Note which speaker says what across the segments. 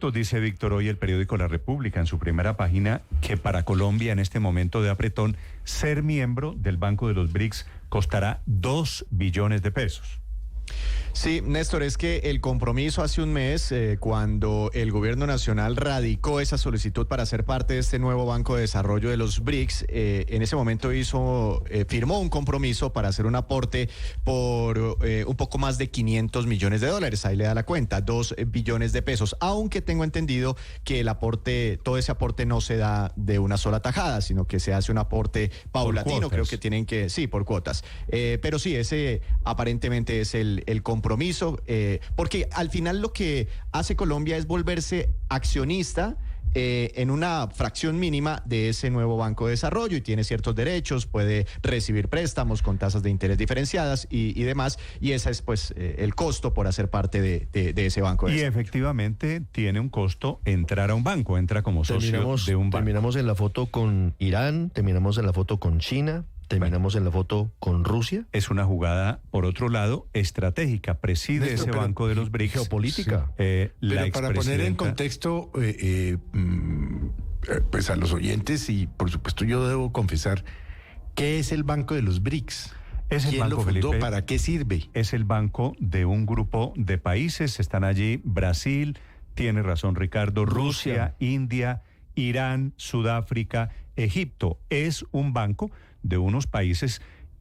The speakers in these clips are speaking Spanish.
Speaker 1: minutos, dice Víctor, hoy el periódico La República en su primera página que para Colombia en este momento de apretón ser miembro del Banco de los BRICS costará 2 billones de pesos.
Speaker 2: Sí, Néstor, es que el compromiso hace un mes, cuando el gobierno nacional radicó esa solicitud para ser parte de este nuevo Banco de Desarrollo de los BRICS, en ese momento firmó un compromiso para hacer un aporte por un poco más de 500 millones de dólares. Ahí le da la cuenta, 2 billones de pesos. Aunque tengo entendido que todo ese aporte no se da de una sola tajada, sino que se hace un aporte paulatino. Creo que sí, por cuotas. Pero sí, ese aparentemente es el compromiso, porque al final lo que hace Colombia es volverse accionista en una fracción mínima de ese nuevo Banco de Desarrollo y tiene ciertos derechos, puede recibir préstamos con tasas de interés diferenciadas y demás, y ese es pues el costo por hacer parte de ese Banco de Desarrollo.
Speaker 1: Y efectivamente tiene un costo entrar a un banco, entra como socio de un banco.
Speaker 3: Terminamos en la foto con Irán, terminamos en la foto con China, terminamos en la foto con Rusia.
Speaker 1: Es una jugada, por otro lado, estratégica. Preside ese banco de los BRICS.
Speaker 3: Geopolítica.
Speaker 4: Pero para poner en contexto, pues a los oyentes, y por supuesto yo debo confesar, ¿qué es el Banco de los BRICS?
Speaker 1: Es el
Speaker 4: ¿Quién
Speaker 1: banco,
Speaker 4: lo fundó?
Speaker 1: Felipe,
Speaker 4: ¿Para qué sirve?
Speaker 1: es el banco de un grupo de países. Están allí Brasil, tiene razón Ricardo, Rusia, India, Irán, Sudáfrica, Egipto. Es un banco de unos países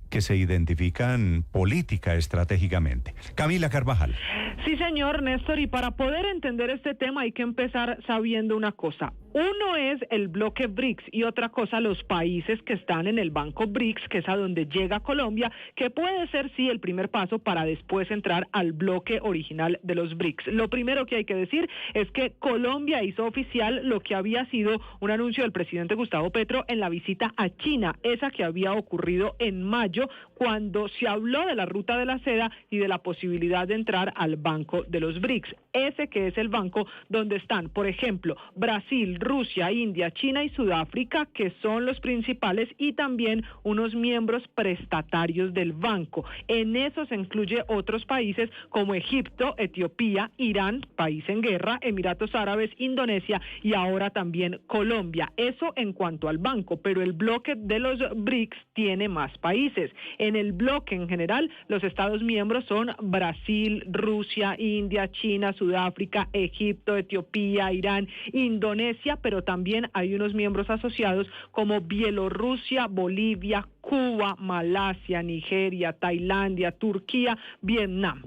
Speaker 1: que se identifican política estratégicamente. Camila Carvajal.
Speaker 5: Sí, señor Néstor, y para poder entender este tema hay que empezar sabiendo una cosa. Uno es el bloque BRICS y otra cosa los países que están en el banco BRICS, que es a donde llega Colombia, que puede ser sí el primer paso para después entrar al bloque original de los BRICS. Lo primero que hay que decir es que Colombia hizo oficial lo que había sido un anuncio del presidente Gustavo Petro en la visita a China, esa que había ocurrido en mayo, cuando se habló de la ruta de la seda y de la posibilidad de entrar al banco de los BRICS. Ese que es el banco donde están, por ejemplo, Brasil, Rusia, India, China y Sudáfrica, que son los principales, y también unos miembros prestatarios del banco. En eso se incluye otros países como Egipto, Etiopía, Irán, país en guerra, Emiratos Árabes, Indonesia y ahora también Colombia. Eso en cuanto al banco, pero el bloque de los BRICS tiene más países. En el bloque en general, los estados miembros son Brasil, Rusia, India, China, Sudáfrica, Egipto, Etiopía, Irán, Indonesia, pero también hay unos miembros asociados como Bielorrusia, Bolivia, Cuba, Malasia, Nigeria, Tailandia, Turquía, Vietnam.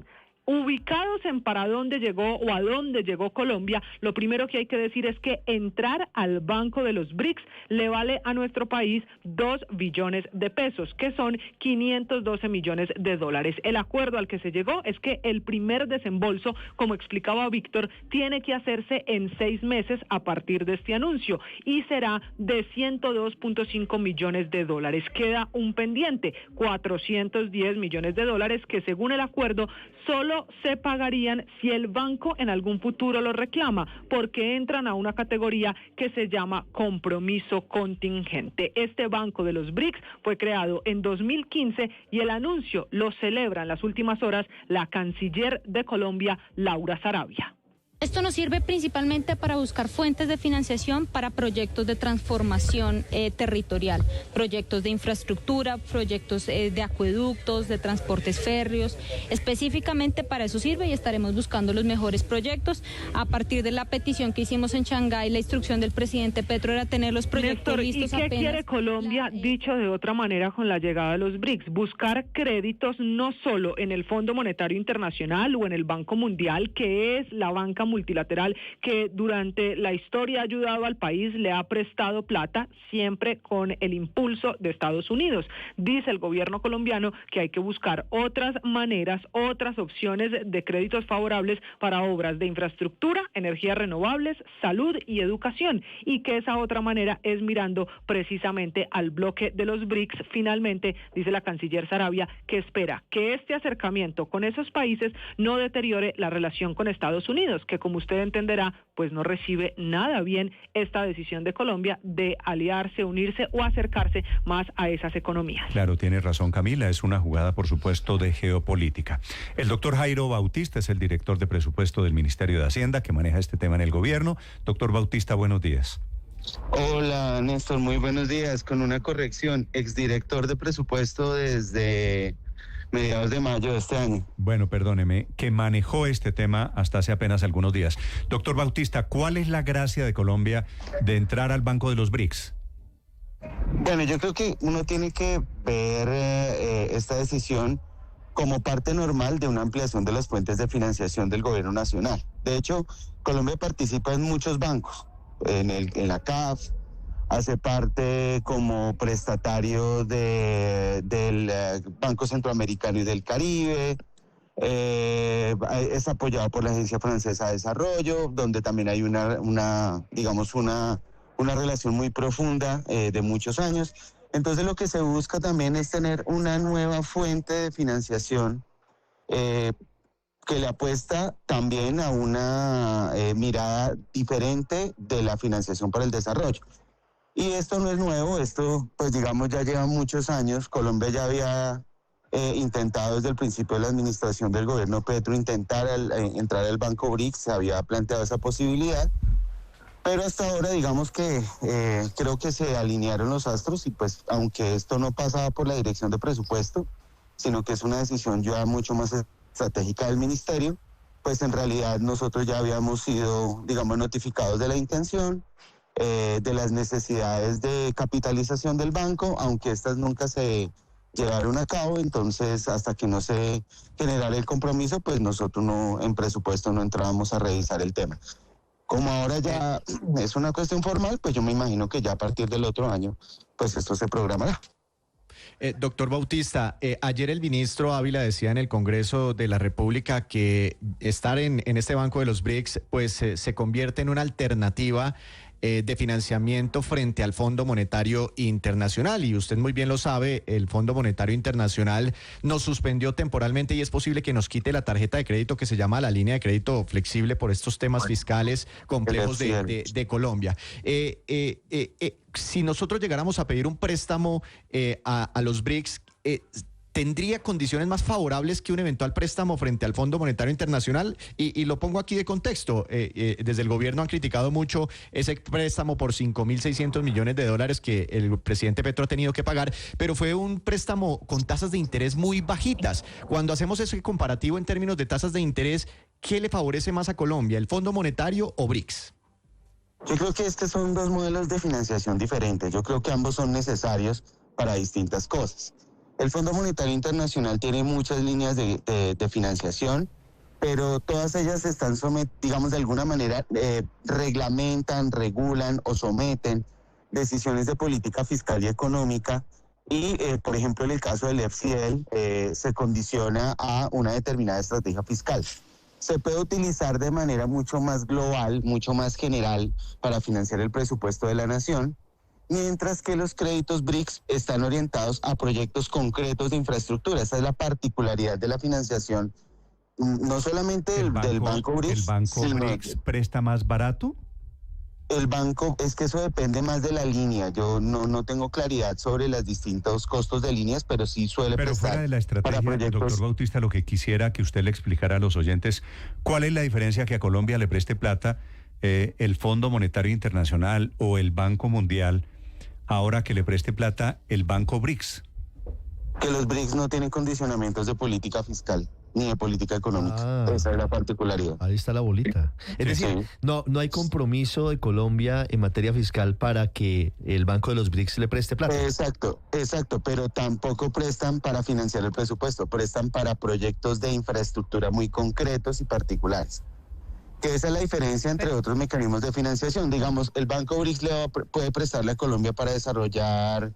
Speaker 5: Ubicados en para dónde llegó o a dónde llegó Colombia, lo primero que hay que decir es que entrar al banco de los BRICS le vale a nuestro país 2 billones de pesos, que son 512 millones de dólares. El acuerdo al que se llegó es que el primer desembolso, como explicaba Víctor, tiene que hacerse en 6 meses a partir de este anuncio y será de 102.5 millones de dólares. Queda un pendiente, 410 millones de dólares que según el acuerdo solo se pagarían si el banco en algún futuro lo reclama, porque entran a una categoría que se llama compromiso contingente. Este banco de los BRICS fue creado en 2015 y el anuncio lo celebra en las últimas horas la canciller de Colombia, Laura Sarabia.
Speaker 6: Esto nos sirve principalmente para buscar fuentes de financiación para proyectos de transformación territorial, proyectos de infraestructura, proyectos de acueductos, de transportes férreos. Específicamente para eso sirve y estaremos buscando los mejores proyectos. A partir de la petición que hicimos en Shanghái, la instrucción del presidente Petro era tener los proyectos listos apenas.
Speaker 5: ¿Y qué quiere Colombia, dicho de otra manera, con la llegada de los BRICS? Buscar créditos no solo en el Fondo Monetario Internacional o en el Banco Mundial, que es la banca multilateral que durante la historia ha ayudado al país, le ha prestado plata, siempre con el impulso de Estados Unidos. Dice el gobierno colombiano que hay que buscar otras maneras, otras opciones de créditos favorables para obras de infraestructura, energías renovables, salud y educación, y que esa otra manera es mirando precisamente al bloque de los BRICS. Finalmente, dice la canciller Sarabia, que espera que este acercamiento con esos países no deteriore la relación con Estados Unidos, que porque como usted entenderá, pues no recibe nada bien esta decisión de Colombia de aliarse, unirse o acercarse más a esas economías.
Speaker 1: Claro, tiene razón Camila, es una jugada por supuesto de geopolítica. El doctor Jairo Bautista es el director de presupuesto del Ministerio de Hacienda que maneja este tema en el gobierno. Doctor Bautista, buenos días.
Speaker 7: Hola Néstor, muy buenos días. Con una corrección, exdirector de presupuesto desde mediados de mayo de este año.
Speaker 1: Bueno, perdóneme, que manejó este tema hasta hace apenas algunos días. Doctor Bautista, ¿cuál es la gracia de Colombia de entrar al Banco de los BRICS?
Speaker 7: Bueno, yo creo que uno tiene que ver esta decisión como parte normal de una ampliación de las fuentes de financiación del gobierno nacional. De hecho, Colombia participa en muchos bancos, en la CAF, hace parte como prestatario del Banco Centroamericano y del Caribe, es apoyado por la Agencia Francesa de Desarrollo, donde también hay una relación muy profunda de muchos años. Entonces lo que se busca también es tener una nueva fuente de financiación que le apuesta también a una mirada diferente de la financiación para el desarrollo. Y esto no es nuevo, esto pues digamos ya lleva muchos años. Colombia ya había intentado desde el principio de la administración del gobierno Petro entrar al Banco BRICS, se había planteado esa posibilidad, pero hasta ahora digamos que creo que se alinearon los astros y pues aunque esto no pasaba por la dirección de presupuesto, sino que es una decisión ya mucho más estratégica del ministerio, pues en realidad nosotros ya habíamos sido digamos notificados de la intención, de las necesidades de capitalización del banco, aunque estas nunca se llevaron a cabo. Entonces hasta que no se generara el compromiso, pues nosotros en presupuesto no entrábamos a revisar el tema. Como ahora ya es una cuestión formal, pues yo me imagino que ya a partir del otro año, pues esto se programará.
Speaker 2: Doctor Bautista, ayer el ministro Ávila decía en el Congreso de la República que estar en este Banco de los BRICS pues se convierte en una alternativa de financiamiento frente al Fondo Monetario Internacional. Y usted muy bien lo sabe, el Fondo Monetario Internacional nos suspendió temporalmente y es posible que nos quite la tarjeta de crédito que se llama la línea de crédito flexible por estos temas fiscales complejos de Colombia. Si nosotros llegáramos a pedir un préstamo a los BRICS, ¿tendría condiciones más favorables que un eventual préstamo frente al Fondo Monetario Internacional? Y lo pongo aquí de contexto. Desde el gobierno han criticado mucho ese préstamo por $5.600 millones que el presidente Petro ha tenido que pagar, pero fue un préstamo con tasas de interés muy bajitas. Cuando hacemos ese comparativo en términos de tasas de interés, ¿qué le favorece más a Colombia, el Fondo Monetario o BRICS?
Speaker 7: Yo creo que son dos modelos de financiación diferentes. Yo creo que ambos son necesarios para distintas cosas. El Fondo Monetario Internacional tiene muchas líneas de financiación, pero todas ellas están digamos de alguna manera reglamentan, regulan o someten decisiones de política fiscal y económica y, por ejemplo, en el caso del FCL se condiciona a una determinada estrategia fiscal. Se puede utilizar de manera mucho más global, mucho más general para financiar el presupuesto de la nación, mientras que los créditos BRICS están orientados a proyectos concretos de infraestructura. Esa es la particularidad de la financiación, no solamente del Banco BRICS.
Speaker 1: ¿El Banco BRICS presta más barato?
Speaker 7: El banco, es que eso depende más de la línea. Yo no tengo claridad sobre los distintos costos de líneas, pero sí suele prestar.
Speaker 1: Pero fuera de la estrategia, doctor Bautista, lo que quisiera que usted le explicara a los oyentes, ¿cuál es la diferencia que a Colombia le preste plata el Fondo Monetario Internacional o el Banco Mundial, ahora que le preste plata el Banco BRICS?
Speaker 7: Que los BRICS no tienen condicionamientos de política fiscal ni de política económica. Esa es la particularidad.
Speaker 3: Ahí está la bolita. Es decir, no hay compromiso de Colombia en materia fiscal para que el Banco de los BRICS le preste plata.
Speaker 7: Exacto, pero tampoco prestan para financiar el presupuesto, prestan para proyectos de infraestructura muy concretos y particulares. Que esa es la diferencia entre otros mecanismos de financiación. Digamos, el Banco BRICS puede prestarle a Colombia para desarrollar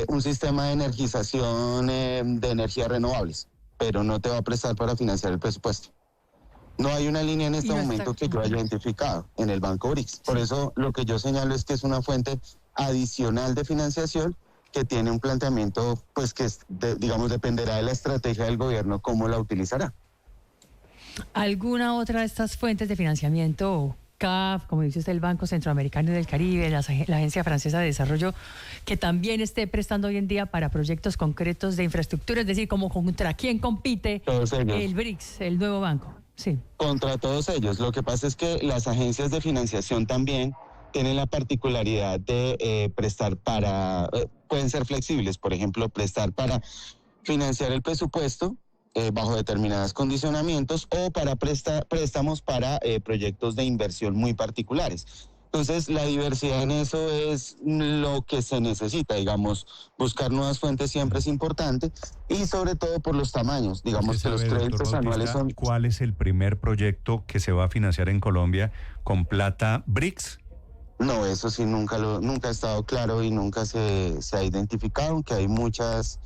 Speaker 7: un sistema de energización de energías renovables, pero no te va a prestar para financiar el presupuesto. No hay una línea en este momento que yo haya identificado en el Banco BRICS. Por eso lo que yo señalo es que es una fuente adicional de financiación que tiene un planteamiento, pues que digamos dependerá de la estrategia del gobierno, cómo la utilizará.
Speaker 8: ¿Alguna otra de estas fuentes de financiamiento, CAF, como dice usted, el Banco Centroamericano y del Caribe, la Agencia Francesa de Desarrollo, que también esté prestando hoy en día para proyectos concretos de infraestructura? Es decir, como contra quién compite el BRICS, el nuevo banco. Sí.
Speaker 7: Contra todos ellos. Lo que pasa es que las agencias de financiación también tienen la particularidad de prestar para, pueden ser flexibles, por ejemplo, prestar para financiar el presupuesto bajo determinados condicionamientos o para préstamos para proyectos de inversión muy particulares. Entonces, la diversidad en eso es lo que se necesita, digamos, buscar nuevas fuentes siempre es importante y sobre todo por los tamaños, digamos que los créditos anuales son...
Speaker 1: ¿Cuál es el primer proyecto que se va a financiar en Colombia con plata BRICS?
Speaker 7: No, eso sí nunca ha estado claro y nunca se ha identificado, aunque hay muchas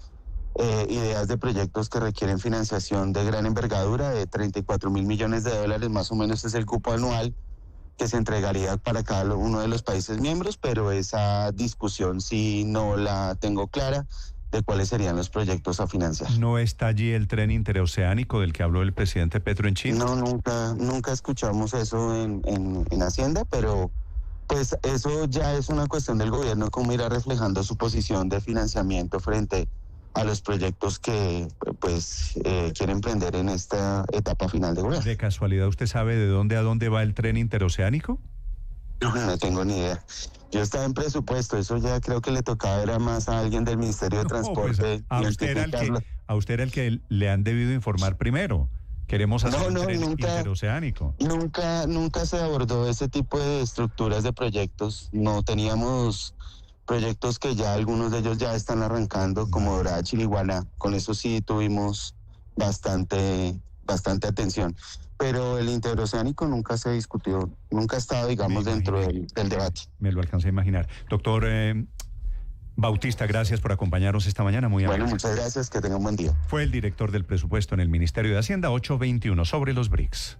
Speaker 7: ideas de proyectos que requieren financiación de gran envergadura, de 34.000 millones de dólares, más o menos es el cupo anual que se entregaría para cada uno de los países miembros, pero esa discusión sí no la tengo clara de cuáles serían los proyectos a financiar.
Speaker 1: ¿No está allí el tren interoceánico del que habló el presidente Petro en China?
Speaker 7: No, nunca escuchamos eso en Hacienda, pero pues eso ya es una cuestión del gobierno, cómo irá reflejando su posición de financiamiento frente a los proyectos que quiere emprender en esta etapa final de gobierno.
Speaker 1: ¿De casualidad usted sabe de dónde a dónde va el tren interoceánico?
Speaker 7: No tengo ni idea. Yo estaba en presupuesto, eso ya creo que le tocaba era más a alguien del Ministerio de Transporte.
Speaker 1: Pues a usted era el que le han debido informar primero. Queremos hacer un tren interoceánico.
Speaker 7: Nunca se abordó ese tipo de estructuras de proyectos. No teníamos proyectos que ya algunos de ellos ya están arrancando, como Dorada Chiriguaná. Con eso sí tuvimos bastante atención. Pero el interoceánico nunca se discutió, nunca ha estado, digamos, dentro del debate.
Speaker 1: Me lo alcancé a imaginar. Doctor Bautista, gracias por acompañarnos esta mañana. Muy amable.
Speaker 7: Bueno, muchas gracias, que tengan un buen día.
Speaker 1: Fue el director del presupuesto en el Ministerio de Hacienda, 821, sobre los BRICS.